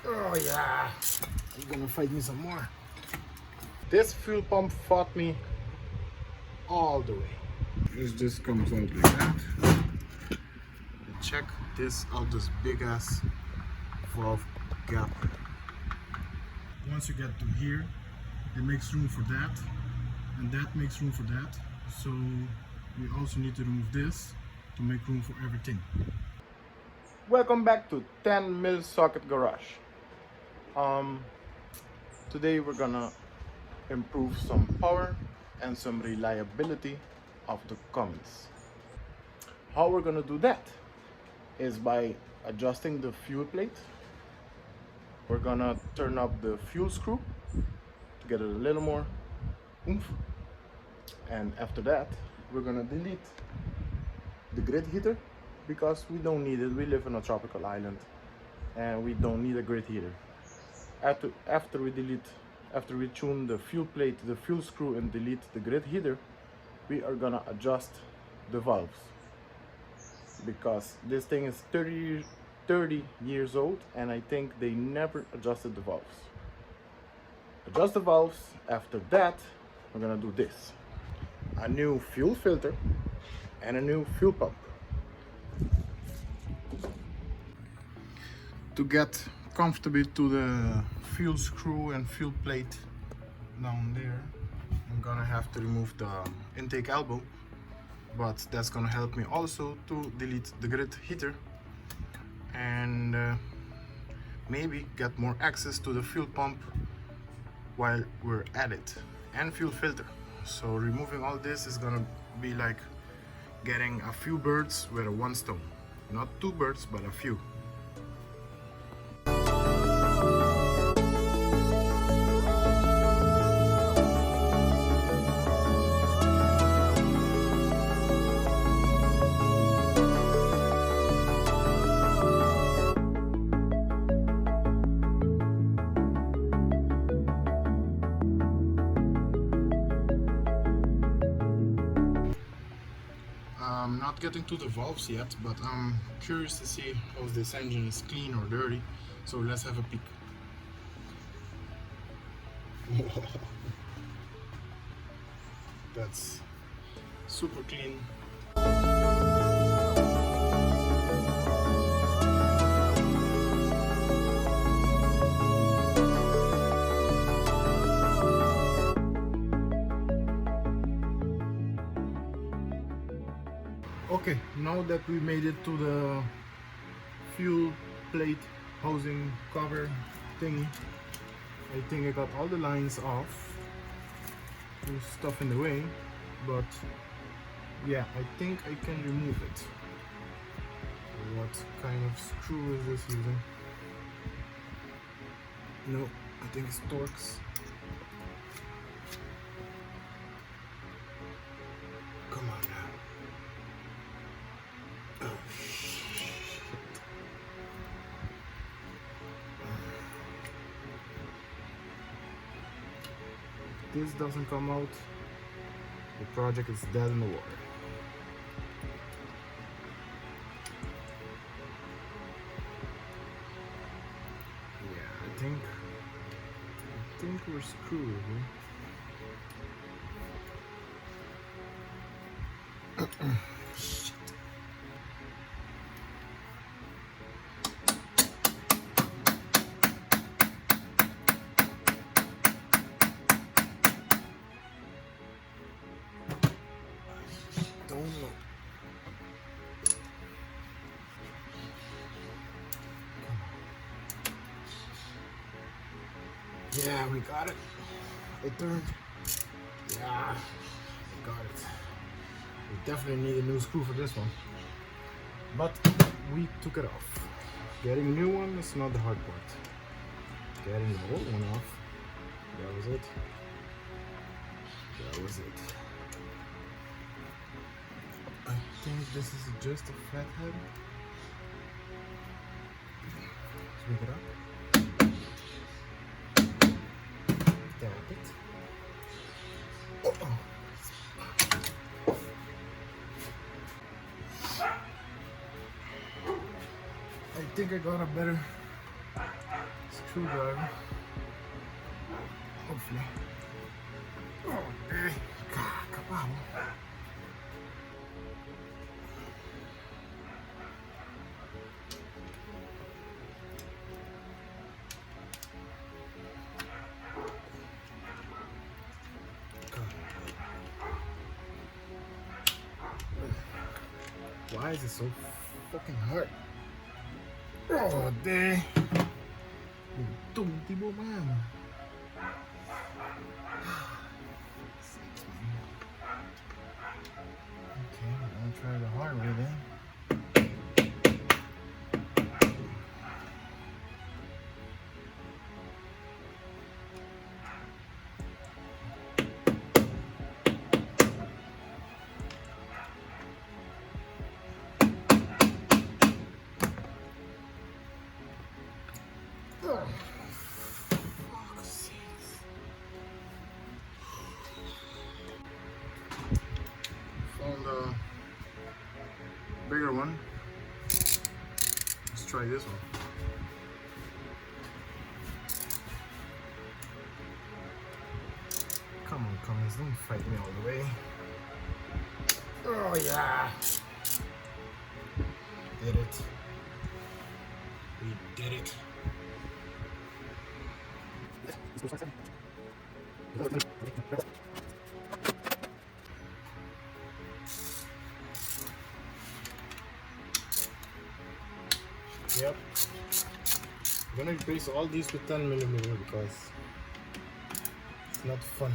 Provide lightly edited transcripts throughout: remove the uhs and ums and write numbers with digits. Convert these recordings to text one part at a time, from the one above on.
Oh yeah, he's gonna fight me some more. This fuel pump fought me all the way. This just comes out like that. And check this out, this big ass valve gap. Once you get to here, it makes room for that, and that makes room for that. So we also need to remove this to make room for everything. Welcome back to 10 mil socket garage. Today we're gonna improve some power and some reliability of the Cummins. How we're gonna do that is by adjusting the fuel plate. We're gonna turn up the fuel screw to get a little more oomph, and after that we're gonna delete the grid heater because we don't need it. We live on a tropical island and we don't need a grid heater. After we tune the fuel plate, the fuel screw, and delete the grid heater, we are gonna adjust the valves because this thing is 30 years old and I think they never adjusted the valves. Adjust the valves. After that we're gonna do this: a new fuel filter and a new fuel pump. To get comfortably to the fuel screw and fuel plate down there, I'm gonna have to remove the intake elbow, but that's gonna help me also to delete the grid heater and maybe get more access to the fuel pump while we're at it, and fuel filter. So removing all this is gonna be like getting a few birds with one stone. Not two birds, but a few. I'm not getting to the valves yet, but I'm curious to see how this engine is clean or dirty, so let's have a peek. That's super clean. Okay, now that we made it to the fuel plate housing cover thingy, I think I got all the lines off. There's stuff in the way, but yeah, I think I can remove it. What kind of screw is this using? No, I think it's Torx. Come on now. Oh shit. If this doesn't come out, the project is dead in the water. Yeah, I think we're screwed. Shit. Don't know. Yeah, we got it. It turned. Yeah, we got it. We definitely need a new screw for this one, but we took it off. Getting a new one is not the hard part. Getting the old one off, that was it. That was it. I think this is just a flat head. Swing it up. Tap it. Oh. I think I got a better screwdriver. Hopefully. Oh, there. Kapow. Why is it so fucking hard? Oh, there. Tumtibo man. Okay, I'm gonna try the hard way then. Found a bigger one. Let's try this one. Come on, Cummins, don't fight me all the way. Oh yeah! Did it. We did it. Yep. I'm gonna replace all these with 10mm because it's not fun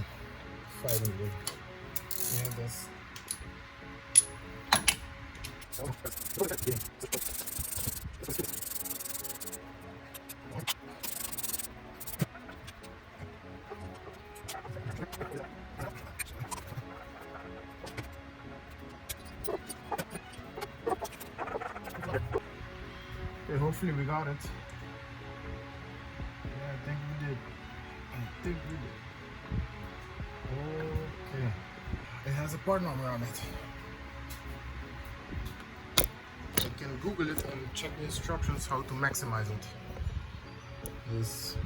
fighting with. Yeah, that's. Okay, hopefully we got it. Yeah, I think we did. Okay. It has a part number on it. You can Google it and check the instructions how to maximize it. This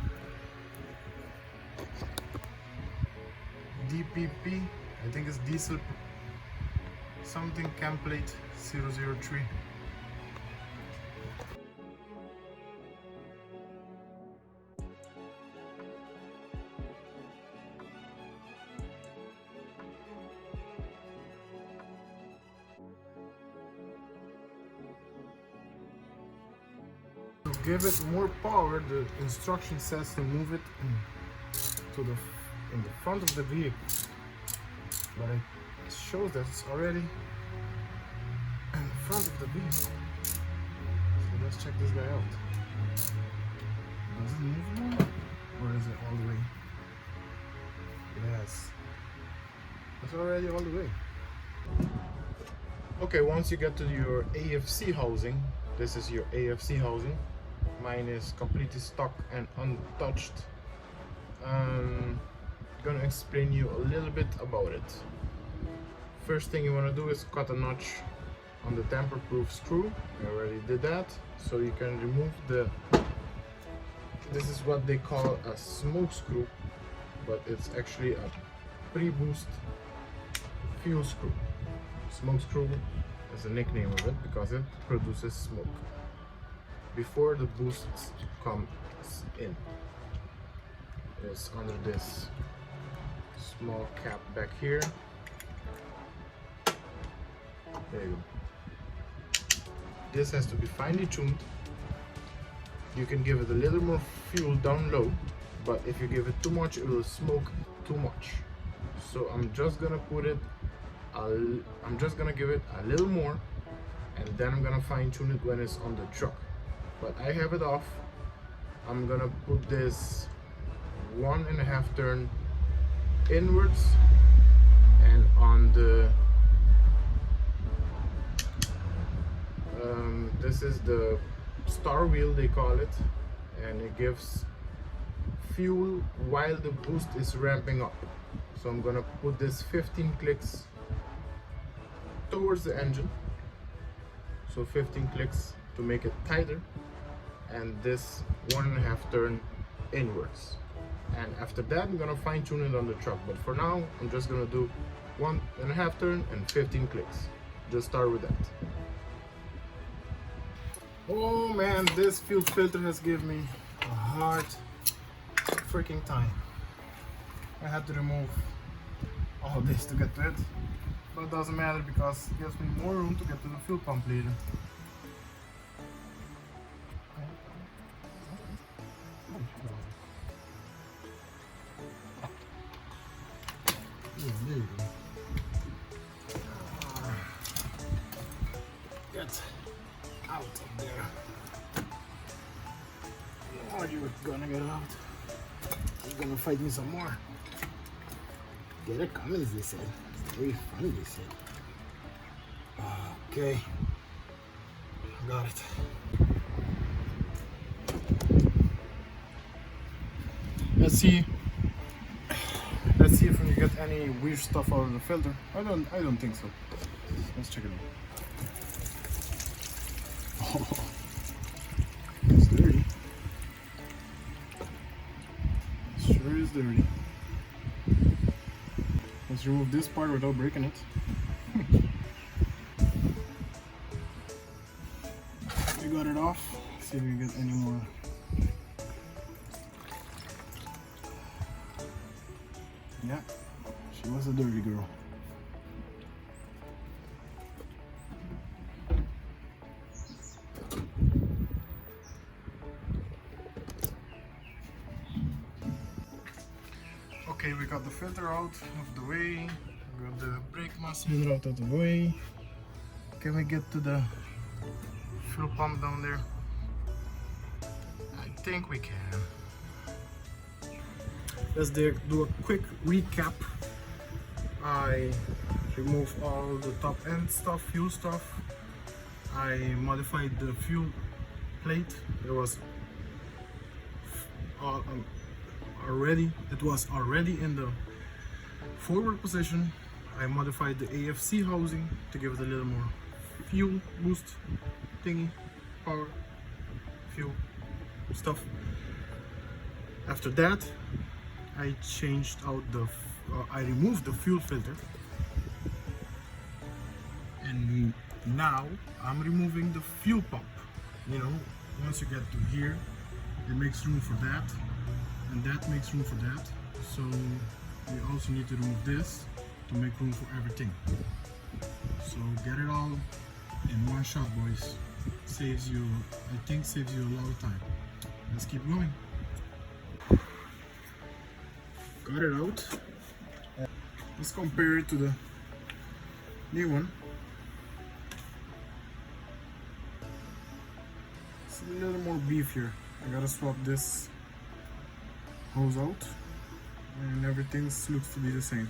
DPP, I think it's diesel something cam plate 003. To give it more power, the instruction says to move it in the front of the vehicle, but it shows that it's already in the front of the vehicle. So let's check this guy out. Does it move more, or is it all the way? Yes, it's already all the way. Okay, once you get to your AFC housing, this is your AFC housing. Mine is completely stock and untouched. I'm gonna explain you a little bit about it. First thing you want to do is cut a notch on the tamper-proof screw. I already did that, so you can remove the. This is what they call a smoke screw, but it's actually a pre-boost fuel screw. Smoke screw is the nickname of it because it produces smoke before the boost comes in. It's under this small cap back here. There you go. This has to be finely tuned. You can give it a little more fuel down low, but if you give it too much, it will smoke too much. So I'm just gonna put it. I'm just gonna give it a little more, and then I'm gonna fine tune it when it's on the truck. But I have it off. I'm gonna put this 1.5 turn inwards, and on the this is the star wheel they call it, and it gives fuel while the boost is ramping up. So I'm gonna put this 15 clicks towards the engine, so 15 clicks to make it tighter, and this 1.5 turn inwards. And after that, I'm gonna fine tune it on the truck. But for now, I'm just gonna do 1.5 turn and 15 clicks. Just start with that. Oh man, this fuel filter has given me a hard freaking time. I had to remove all this to get to it, but it doesn't matter because it gives me more room to get to the fuel pump later. There you go. Get out of there. Are you gonna get out? You're gonna fight me some more. Get a Cummins, they said. It's very funny, they said. Okay. Got it. Let's see if we get any weird stuff out of the filter. I don't think so. Let's check it out. Oh, it's dirty. It sure is dirty. Let's remove this part without breaking it. We got it off. Let's see if we can get any more. Yeah, she was a dirty girl. Okay, we got the filter out of the way. We got the brake mass cylinder out of the way. Can we get to the fuel pump down there? I think we can. Let's do a quick recap. I removed all the top end stuff, fuel stuff. I modified the fuel plate. It was already in the forward position. I modified the AFC housing to give it a little more fuel boost thingy, power, fuel stuff. After that, I changed out I removed the fuel filter, and now I'm removing the fuel pump. You know, once you get to here, it makes room for that, and that makes room for that. So we also need to remove this to make room for everything. So get it all in one shot, boys. Saves you, I think, saves you a lot of time. Let's keep going. Got it out. Let's compare it to the new one. It's a little more beefier. I gotta swap this hose out, and everything looks to be the same.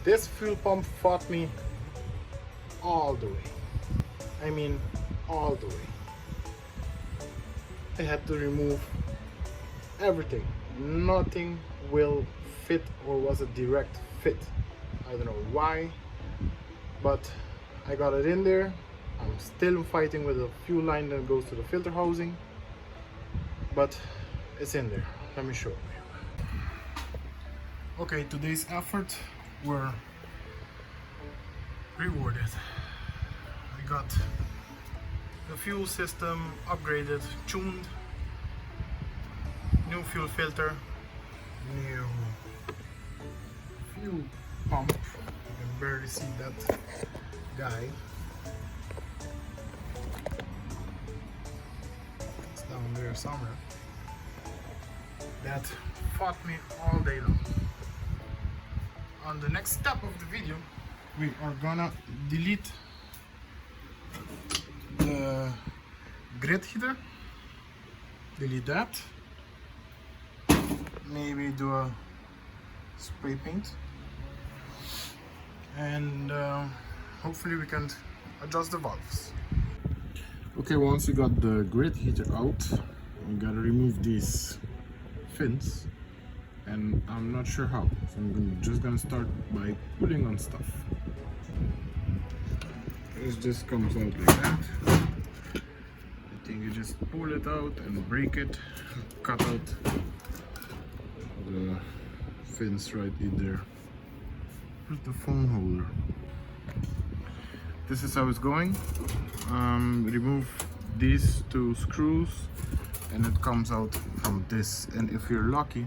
This fuel pump fought me all the way. I mean, all the way. I had to remove everything. Nothing will fit or was a direct fit. I don't know why, but I got it in there. I'm still fighting with the fuel line that goes to the filter housing, but it's in there. Let me show you. Okay, today's effort were rewarded. I got the fuel system upgraded, tuned, new fuel filter, new fuel pump. You can barely see that guy. It's down there somewhere. That fought me all day long. On the next step of the video, we are gonna delete the grid heater, delete that, maybe do a spray paint, and hopefully we can adjust the valves. Okay, once you got the grid heater out, we gotta remove these fins, and I'm not sure how, so I'm just gonna start by putting on stuff. It just comes out like that. think you just pull it out and break it, cut out the fins right in there. Here's the phone holder. This is how it's going. Remove these two screws and it comes out from this, and if you're lucky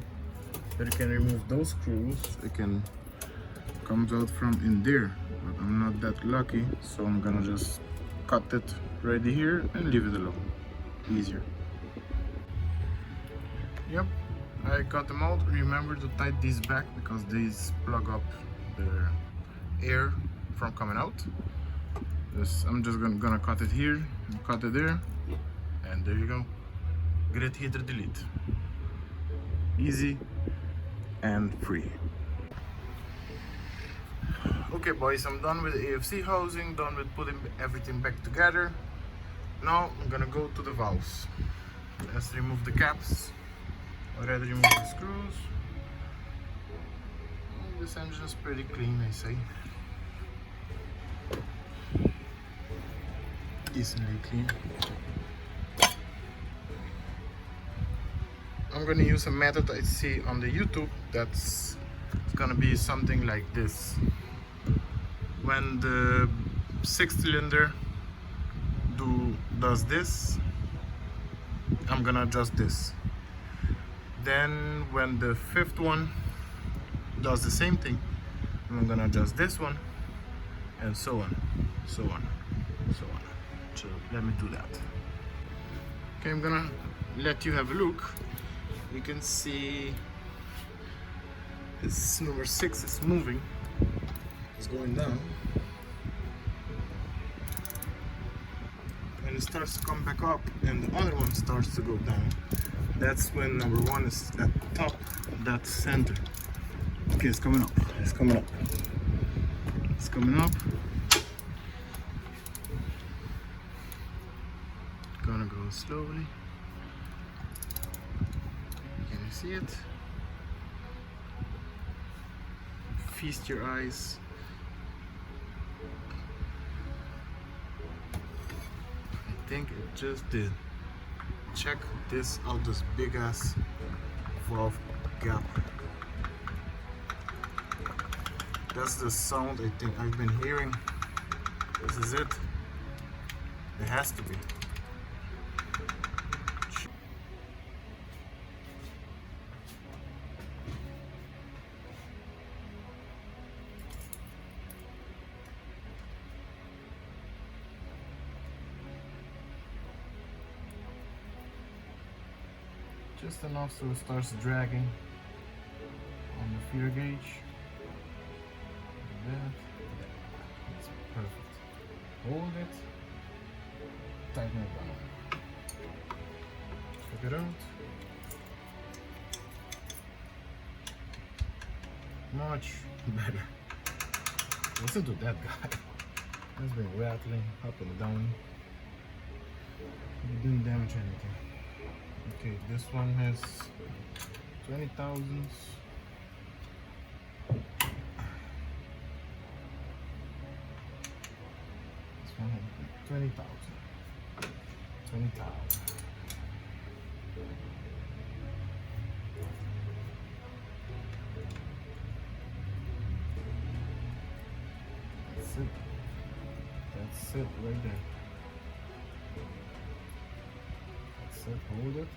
then you can remove those screws, it comes out from in there, but I'm not that lucky, so I'm gonna just cut it right here and leave it alone. Easier. Yep, I cut them out. Remember to tighten these back because these plug up the air from coming out. I'm just gonna cut it here and cut it there, and there you go. Grid heater delete. Easy and free. Okay boys, I'm done with the AFC housing, done with putting everything back together. Now I'm gonna go to the valves. Let's remove the caps. Already removed the screws. This engine is pretty clean, I say. Decently clean. I'm gonna use a method I see on the YouTube that's gonna be something like this. When the 6th cylinder does this, I'm gonna adjust this. Then when the 5th one does the same thing, I'm gonna adjust this one, and so on, so on, so on. So let me do that. Okay, I'm gonna let you have a look. You can see this number 6 is moving. It's going down. And it starts to come back up, and the other one starts to go down. That's when number 1 is at the top, that's center. Okay, it's coming up. It's coming up. It's coming up. Gonna go slowly. Can you see it? Feast your eyes. I think it just did. Check this out, this big ass valve gap. That's the sound I think I've been hearing. This is it. It has to be. Just enough so it starts dragging on the feeder gauge. Like that. That's perfect. Hold it. Tighten it down. Check it out. Much better. Listen to that guy. It's been rattling up and down. It didn't damage anything. Okay, this one has 20,000s. This one has 20,000. 20,000. That's it. That's it right there. That's it. Hold it.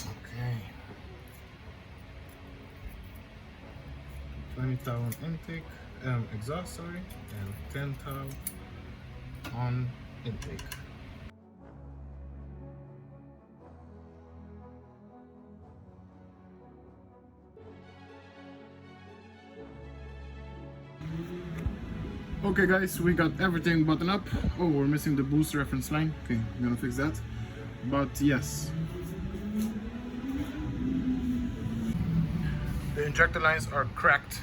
Okay. 20,000 intake, exhaust, sorry, and 10,000 on intake. Okay guys, we got everything buttoned up. Oh, we're missing the boost reference line. Okay, I'm gonna fix that. But yes, the injector lines are cracked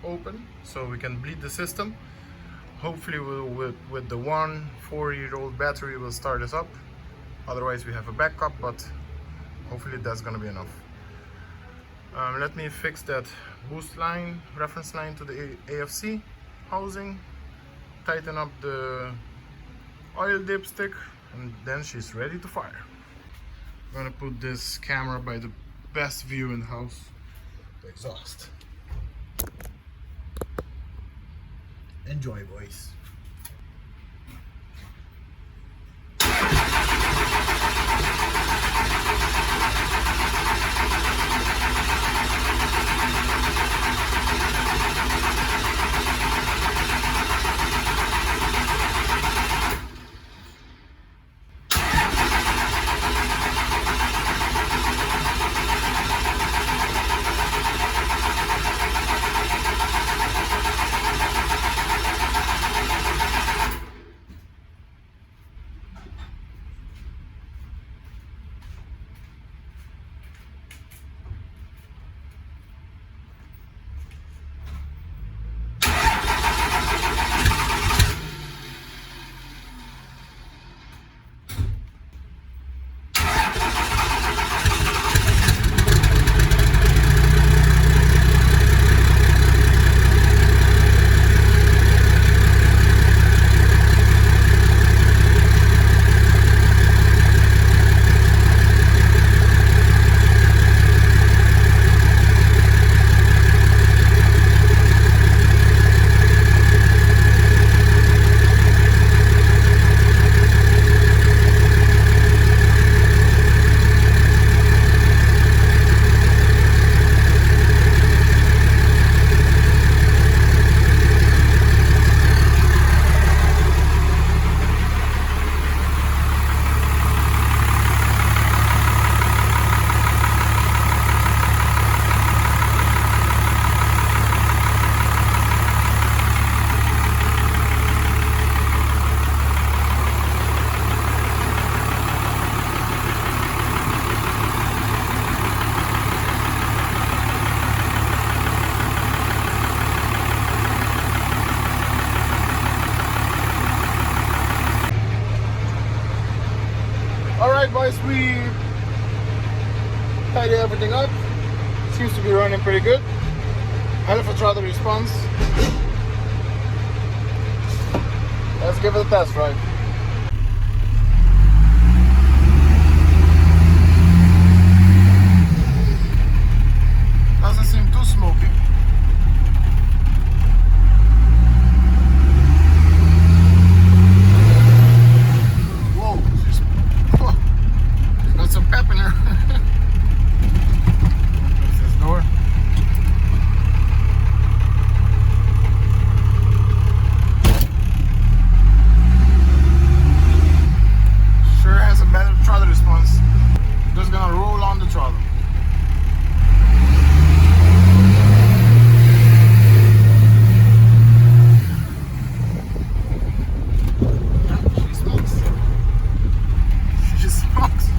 open, so we can bleed the system. Hopefully with the 4-year-old battery we'll start this up. Otherwise we have a backup, but hopefully that's gonna be enough. Let me fix that boost line, reference line to the AFC housing. tighten up the oil dipstick, and then she's ready to fire. I'm gonna put this camera by the best view in the house, the exhaust. Enjoy, boys. Alright boys, we tidy everything up. Seems to be running pretty good. Hell of a throttle response. Let's give it a test drive. Doesn't seem too smoky. Got some pep in her. Close this door. Sure has a better throttle response. Just gonna roll on the throttle. She smokes. She smokes.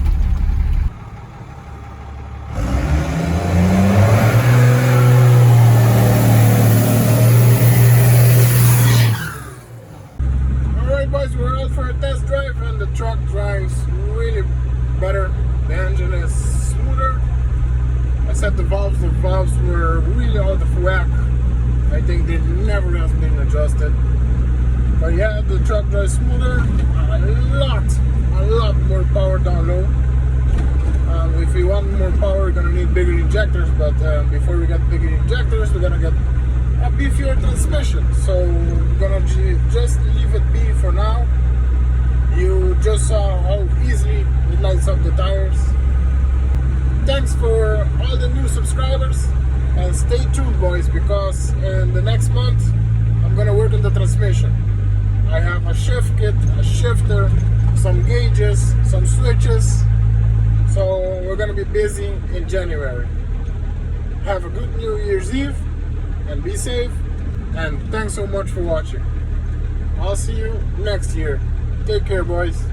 Boys, we're out for a test drive and the truck drives really better. The engine is smoother. I said the valves were really out of whack. I think they never have been adjusted. But yeah, the truck drives smoother, a lot more power down low. If we want more power, we're gonna need bigger injectors, but before we get bigger injectors, we're gonna get a beefier transmission. So we're gonna just leave it be for now. You just saw how easily it lights up the tires. Thanks for all the new subscribers, and stay tuned boys, because in the next month I'm gonna work on the transmission. I have a shift kit, a shifter, some gauges, some switches, so we're gonna be busy in January. Have a good New Year's Eve and be safe, and thanks so much for watching. I'll see you next year. Take care, boys.